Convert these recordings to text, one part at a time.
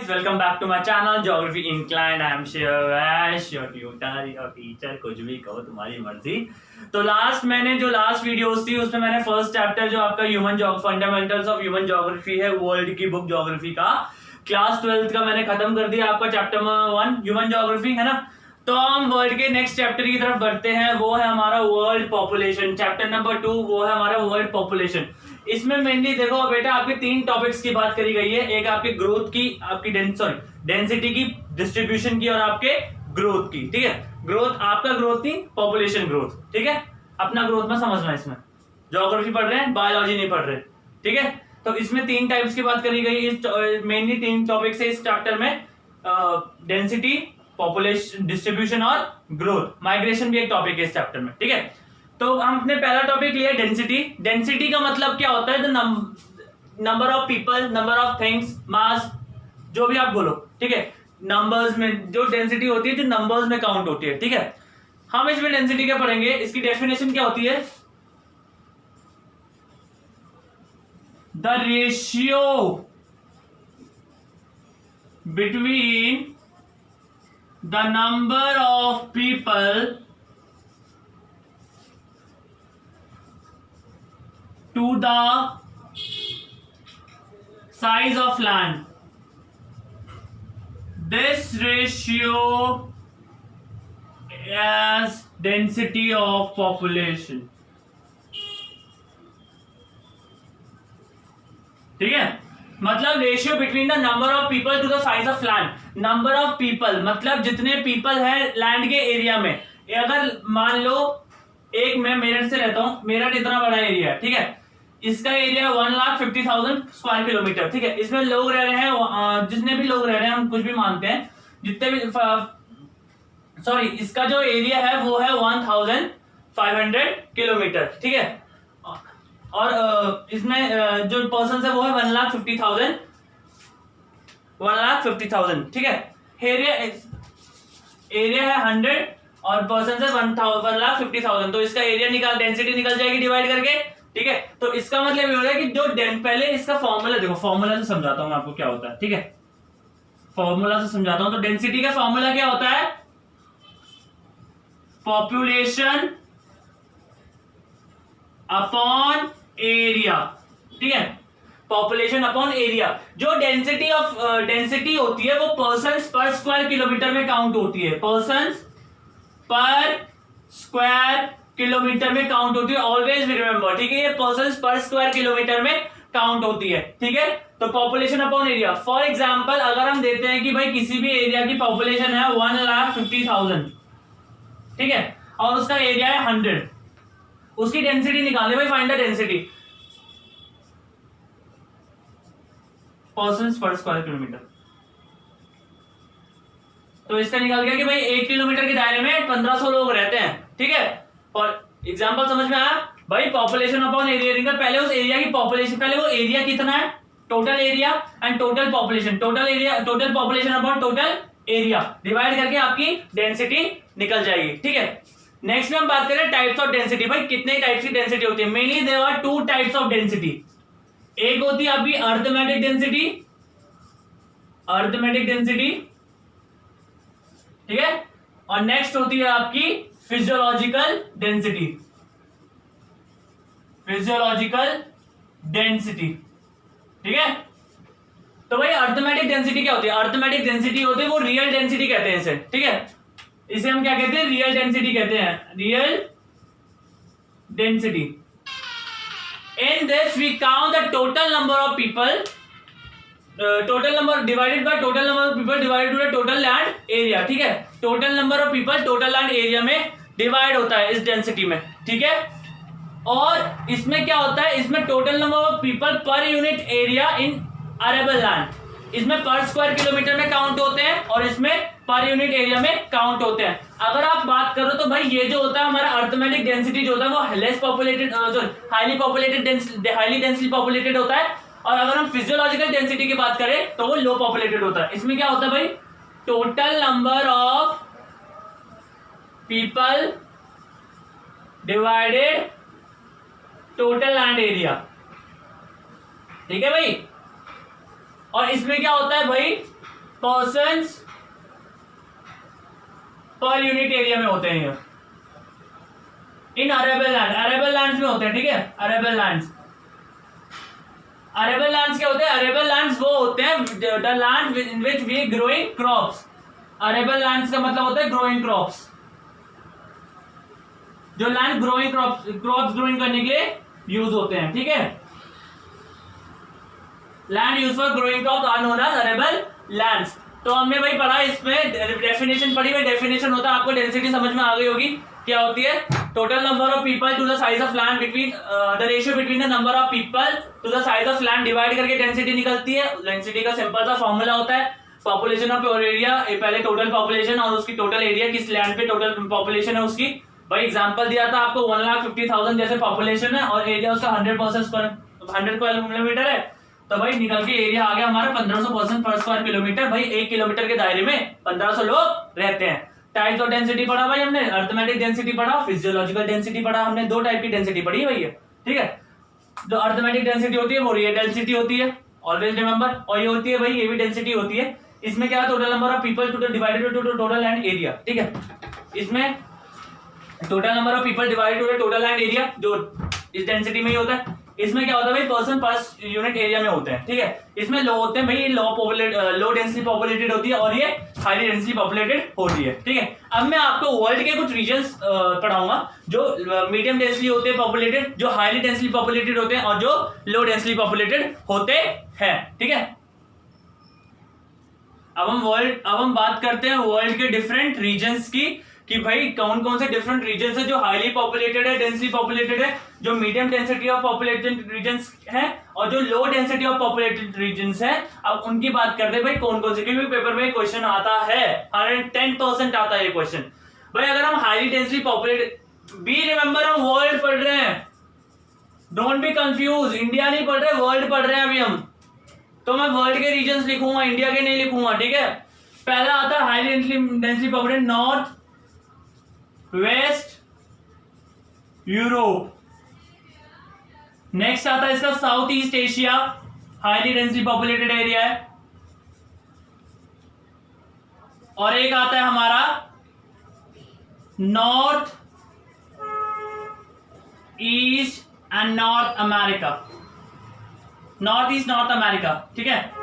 guys, welcome back to my channel Geography Inclined. I am Shivash, your tutor, your teacher, कुछ भी कहो तुम्हारी मर्जी। तो मैंने जो लास्ट वीडियोस थी उसमें मैंने फर्स्ट चैप्टर जो आपका फंडामेंटल्स ऑफ ह्यूमन ज्योग्राफी है, वर्ल्ड की बुक ज्योग्राफी का क्लास 12th का मैंने खत्म कर दिया। आपका चैप्टर नंबर 1 ह्यूमन ज्योग्राफी है ना। तो हम वर्ल्ड के नेक्स्ट चैप्टर की तरफ बढ़ते हैं, वो है हमारा वर्ल्ड पॉपुलेशन। चैप्टर नंबर 2 वो है हमारा वर्ल्ड पॉपुलेशन। इसमें मेनली देखो बेटा आपके 3 टॉपिक्स की बात करी गई है। एक आपके ग्रोथ की, आपकी डेंसिटी की, डिस्ट्रीब्यूशन की और आपके ग्रोथ की। ठीक है, ग्रोथ आपका ग्रोथ नहीं, पॉपुलेशन ग्रोथ। ठीक है, अपना ग्रोथ में समझना। इसमें ज्योग्राफी पढ़ रहे हैं, बायोलॉजी नहीं पढ़ रहे। ठीक है, तो इसमें 3 टाइप्स की बात करी गई है। मेनली 3 टॉपिक्स है इस चैप्टर में, डेंसिटी, पॉपुलेशन, डिस्ट्रीब्यूशन और ग्रोथ। माइग्रेशन भी एक टॉपिक है इस चैप्टर में। ठीक है, तो हम अपने पहला टॉपिक लिया डेंसिटी। डेंसिटी का मतलब क्या होता है? Number of people, number of things, mass, जो भी आप बोलो। ठीक है, नंबर्स में जो डेंसिटी होती है, जो नंबर्स में काउंट होती है। ठीक है, हम इसमें डेंसिटी क्या पढ़ेंगे, इसकी डेफिनेशन क्या होती है? The ratio between the number of people to the size of land. This ratio as density of population. ठीक है, मतलब ratio between the number of people to the size of land. Number of people मतलब जितने people है land के area में। अगर मान लो एक मैं मेरठ से रहता हूं, मेरठ इतना बड़ा एरिया है। ठीक है, इसका एरिया 1,50,000 स्क्वायर किलोमीटर। ठीक है, इसमें लोग रह रहे हैं, जितने भी लोग रह रहे हैं, हम कुछ भी मानते हैं, जितने भी इसका जो एरिया है वो है 1,500 किलोमीटर। ठीक है, और इसमें जो पर्सन है वो है 1,50,000। ठीक है, एरिया है 100 और पर्सन है 1,50,000। तो इसका एरिया डेंसिटी निकल जाएगी डिवाइड करके। ठीक है, तो इसका मतलब ये हो रहा है कि जो पहले इसका फॉर्मूला देखो, फॉर्मूला से समझाता हूं मैं आपको क्या होता है। ठीक है, फॉर्मूला से समझाता हूं। तो डेंसिटी का फॉर्मूला क्या होता है? Population upon area. ठीक है, पॉपुलेशन अपॉन एरिया। जो डेंसिटी होती है वो पर्सन्स पर स्क्वायर किलोमीटर में काउंट होती है। पर्सन्स पर स्क्वायर किलोमीटर में काउंट होती है। ऑलवेज रिमेंबर, ठीक है, ये पर्सन्स पर स्क्वायर किलोमीटर में काउंट होती है। ठीक है, तो population upon area. For example अगर हम देते हैं कि भाई किसी भी एरिया की पॉपुलेशन है 1,50,000, ठीक है, और उसका एरिया है 100, उसकी डेंसिटी निकालने भाई, फाइंड द डेंसिटी पर्सन्स पर स्क्वायर किलोमीटर। तो इसका निकल गया कि भाई 1 किलोमीटर के दायरे में 1500 लोग रहते हैं। ठीक है, और एग्जांपल समझ में आया भाई? पॉपुलेशन अपॉन एरिया निकल, पहले उस एरिया की पॉपुलेशन, पहले वो एरिया कितना है, total area and total population, total population upon total area divide करके आपकी डेंसिटी निकल जाएगी। ठीक है, नेक्स्ट में हम बात करें टाइप्स ऑफ डेंसिटी। भाई कितने टाइप्स की डेंसिटी होती है? Mainly there are 2 types of density. एक होती है आपकी अरिथमेटिक डेंसिटी, ठीक है, और नेक्स्ट होती है आपकी फिजियोलॉजिकल डेंसिटी। ठीक है, तो भाई अरिथमेटिक डेंसिटी क्या होती है? अरिथमेटिक डेंसिटी होती है वो रियल डेंसिटी कहते हैं इसे। ठीक है, इसे हम क्या कहते हैं? रियल डेंसिटी कहते हैं, real density. In this we count the total number of people, total number divided by total number of people divided by total land area. ठीक है, total number of people total land area में divide होता है इस density में। ठीक है, और इसमें क्या होता है? इसमें total number of people per unit area in arable land, इसमें पर स्क्वायर किलोमीटर में काउंट होते हैं और इसमें पर यूनिट एरिया में काउंट होते हैं। अगर आप बात करो तो भाई ये जो होता है हमारा अरिथमेटिक डेंसिटी जो होता है वो less populated, highly densely populated होता है। और अगर हम फिजियोलॉजिकल डेंसिटी की बात करें तो वो लो पॉपुलेटेड होता है। इसमें क्या होता है भाई? Total number of people divided total land area. ठीक है भाई, और इसमें क्या होता है भाई? पर्सन्स पर यूनिट एरिया में होते हैं ये इन अरेबल लैंड, अरेबल लैंड्स में होते हैं, ठीक है। अरेबल लैंड्स, अरेबल लैंड्स क्या होते हैं? अरेबल लैंड्स वो होते हैं the land in which we growing crops. Arable lands का मतलब होता है ग्रोइंग क्रॉप्स, जो लैंड ग्रोइंग क्रॉप्स ग्रोइंग करने के लिए यूज होते हैं, ठीक है। Land use for growing crops are known as arable lands. तो हमने भाई पढ़ा, इसमें डेफिनेशन पढ़ी भाई। डेफिनेशन होता है, आपको डेंसिटी समझ में आ गई होगी क्या होती है? Total number of people to the size of land between the ratio between the number of people to the size of land divide करके डेंसिटी निकलती है। डेंसिटी का सिंपल सा फॉर्मूला होता है पॉपुलेशन ऑफ एरिया, पहले टोटल पॉपुलेशन और उसकी टोटल एरिया, किस लैंड पे टोटल पॉपुलेशन है उसकी। भाई एग्जांपल दिया था आपको 1,50,000 जैसे पॉपुलेशन है और एरिया उसका 100 स्क्वायर किलोमीटर है, तो भाई निकल के एरिया आ गया हमारा 1500 पर स्क्वायर किलोमीटर। भाई 1 किलोमीटर के दायरे में 1500 लोग रहते हैं। टाइप्स ऑफ डेंसिटी पढ़ा भाई हमने, अर्थमेटिक डेंसिटी पढ़ा, फिजियोलॉजिकल डेंसिटी पढ़ा हमने। 2 टाइप की डेंसिटी पढ़ी है भाई ये, ठीक है। जो अर्थमेटिक डेंसिटी होती है वो रियल डेंसिटी होती है, ऑलवेज रिमेंबर। और ये होती है भाई, ये भी डेंसिटी होती है। इसमें क्या है? Total number of people to divided to total land area, ठीक है। इसमें total number of people divided to total land area जो इस डेंसिटी में ही होता है। इसमें क्या होता है भाई? पर्सन पर यूनिट एरिया में होते हैं, ठीक है। इसमें लो होते हैं भाई, लो डेंसली पॉपुलेटेड होती है और ये हाईली डेंसली पॉपुलेटेड होती है, ठीक है। अब मैं आपको वर्ल्ड के कुछ रीजन्स पढ़ाऊंगा जो मीडियम डेंसली होते हैं पॉपुलेटेड, जो हाईली डेंसली पॉपुलेटेड होते हैं और जो लो डेंसली पॉपुलेटेड होते हैं, ठीक है। अब हम बात करते हैं वर्ल्ड के डिफरेंट रीजन्स की, कि भाई कौन कौन से डिफरेंट रीजन्स है जो हाईली पॉपुलेटेड है, डेंसली पॉपुलेटेड है, जो medium density of populated regions है और जो low density of populated regions है। अब उनकी बात करते हैं भाई कौन कौन से, क्योंकि पेपर में क्वेश्चन आता है, 110% आता है ये क्वेश्चन। भाई अगर हम highly densely populated, be remember हम वर्ल्ड पढ़ रहे हैं, डोंट बी कंफ्यूज, इंडिया नहीं पढ़ रहे, वर्ल्ड पढ़ रहे हैं अभी हम। तो मैं वर्ल्ड के रीजन्स लिखूंगा, इंडिया के नहीं लिखूंगा, ठीक है। पहला आता है highly densely populated north west Europe. Next आता है इसका south east Asia, highly densely populated area है। और एक आता है हमारा north east and north America, north east north America, ठीक है।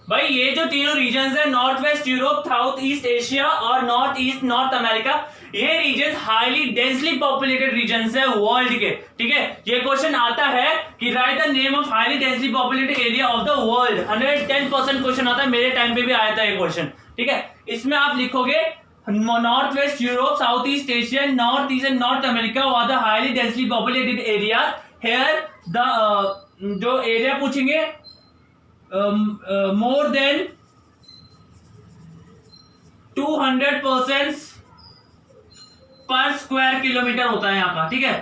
भाई ये जो तीनों रीजन्स है, north west Europe, south east Asia और नॉर्थ ईस्ट नॉर्थ अमेरिका, ये regions highly densely populated regions है वर्ल्ड के, ठीक है। ये क्वेश्चन आता है कि right the name of highly densely populated area of the world, 110% question आता है, मेरे टाइम पे भी आया था ये क्वेश्चन, ठीक है। इसमें आप लिखोगे north west Europe, south east Asia, north east and north America are the highly densely populated area. Here the जो एरिया पूछेंगे more than 200% पर स्क्वायर किलोमीटर होता है यहाँ का, ठीक है।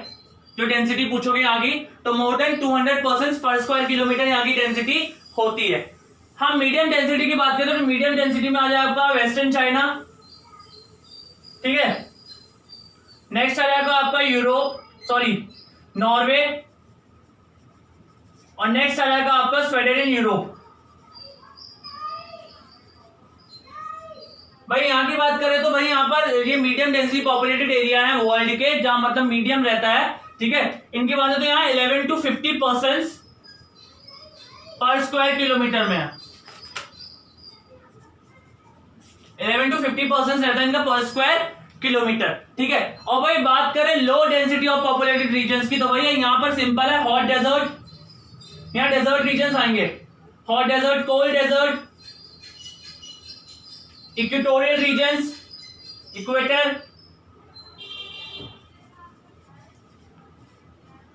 जो डेंसिटी पूछोगे यहाँ की, तो मोर देन 200% पर स्क्वायर किलोमीटर यहाँ की डेंसिटी होती है। हम मीडियम डेंसिटी की बात करें तो मीडियम डेंसिटी में आ जाए आपका वेस्टर्न चाइना, ठीक है। नेक्स्ट आ जाएगा आपका यूरोप, सॉरी नॉर्वे, और नेक्स्ट आ जाएगा आपका स्वीडन इन यूरोप। भाई यहाँ की बात करें तो भाई यहाँ पर ये मीडियम डेंसली पॉपुलेटेड एरिया है वर्ल्ड के, जहां मतलब मीडियम रहता है, ठीक है। इनकी बात है तो यहाँ 11 to 50% पर स्क्वायर किलोमीटर में है, 11 to 50% रहता है इनका पर स्क्वायर किलोमीटर, ठीक है। और भाई बात करें low density of populated regions की, तो भाई यहाँ पर सिंपल है, हॉट डेजर्ट, यहाँ डेजर्ट रीजन्स आएंगे, hot desert, cold desert, equatorial regions, equator,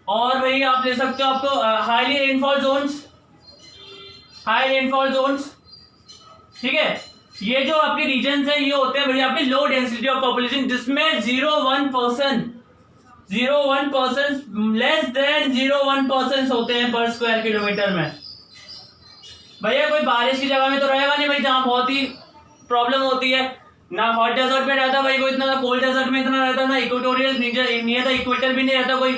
और भाई आप ले सकते हो आपको highly rainfall zones, high rainfall zones, ठीक है। ये जो आपके रीजन्स है ये होते हैं भाई आपके लो डेंसिटी ऑफ पॉपुलेशन, जिसमें 0.1% लेस देन 0.1% होते हैं पर स्क्वायर किलोमीटर में। भैया कोई बारिश की जगह में तो रहेगा नहीं भाई, जहां बहुत ही प्रॉब्लम होती है ना, हॉट डेजर्ट में रहता भाई कोई इतना, कोल्ड डेजर्ट में इतना रहता ना, इक्वेटोरियल नियर द इक्वेटर भी नहीं रहता कोई,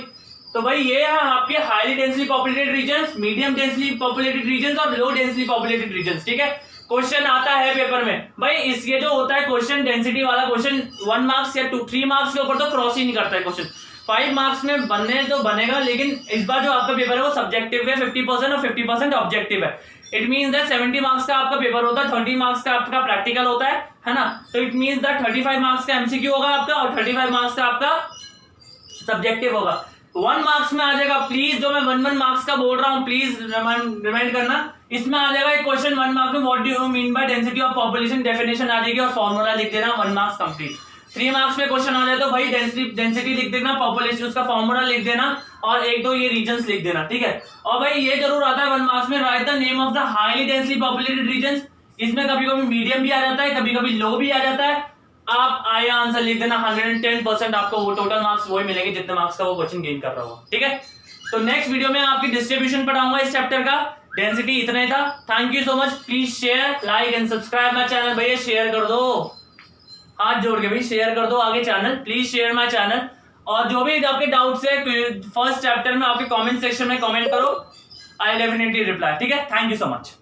तो भाई ये है आपके highly densely populated regions, medium densely populated regions और लो डेंसली पॉपुलेटेड रीजन्स। ठीक है, क्वेश्चन आता है पेपर में भाई, इसके जो होता है क्वेश्चन डेंसिटी वाला क्वेश्चन 1 मार्क्स या 3 मार्क्स के ऊपर तो क्रॉस ही नहीं करता है क्वेश्चन। 5 मार्क्स में बनने तो बनेगा, लेकिन इस बार जो आपका पेपर है वो सब्जेक्टिव है 50% और 50% ऑब्जेक्टिव है। इट मीन्स दैट 70 मार्क्स का आपका पेपर होता है, 30 मार्क्स का आपका प्रैक्टिकल होता है ना। तो इट मीन्स दैट 35 मार्क्स का एमसीक्यू होगा आपका और 35 मार्क्स का आपका सब्जेक्टिव होगा। 1 मार्क्स में आ जाएगा, प्लीज जो मैं 1 मार्क्स का बोल रहा हूँ प्लीज रिमाइंड करना, इसमें आ जाएगा एक क्वेश्चन 1 मार्क्स में, what do you mean by density of population, definition आ जाएगी और फॉर्मूला लिख देना, 1 मार्क्स कंप्लीट। 3 मार्क्स में क्वेश्चन आ जाए तो भाई डेंसिटी लिख देना, पॉपुलेशन उसका फॉर्मूला लिख देना और 1-2 ये रीजन्स लिख देना। ठीक है, और भाई ये जरूर आता है 1 मार्क्स में, write the name of the highly densely populated regions. इसमें कभी कभी मीडियम भी आ जाता है, कभी कभी लो भी आ जाता है। आप आए आंसर लिख देना, 110% आपको वो टोटल मार्क्स वही मिलेंगे जितने मार्क्स का वो क्वेश्चन गेन कर रहा होगा। ठीक है, तो नेक्स्ट वीडियो में आपकी डिस्ट्रीब्यूशन पढ़ाऊंगा इस चैप्टर का, डेंसिटी इतना ही था। Thank you so much, please share like and subscribe my channel. भैया शेयर कर दो, हाथ जोड़ के भी शेयर कर दो आगे channel, please share my channel. और जो भी आपके डाउट्स है फर्स्ट चैप्टर में आपके कमेंट सेक्शन में कमेंट करो, आई डेफिनेटली रिप्लाई। ठीक है, थैंक यू सो मच।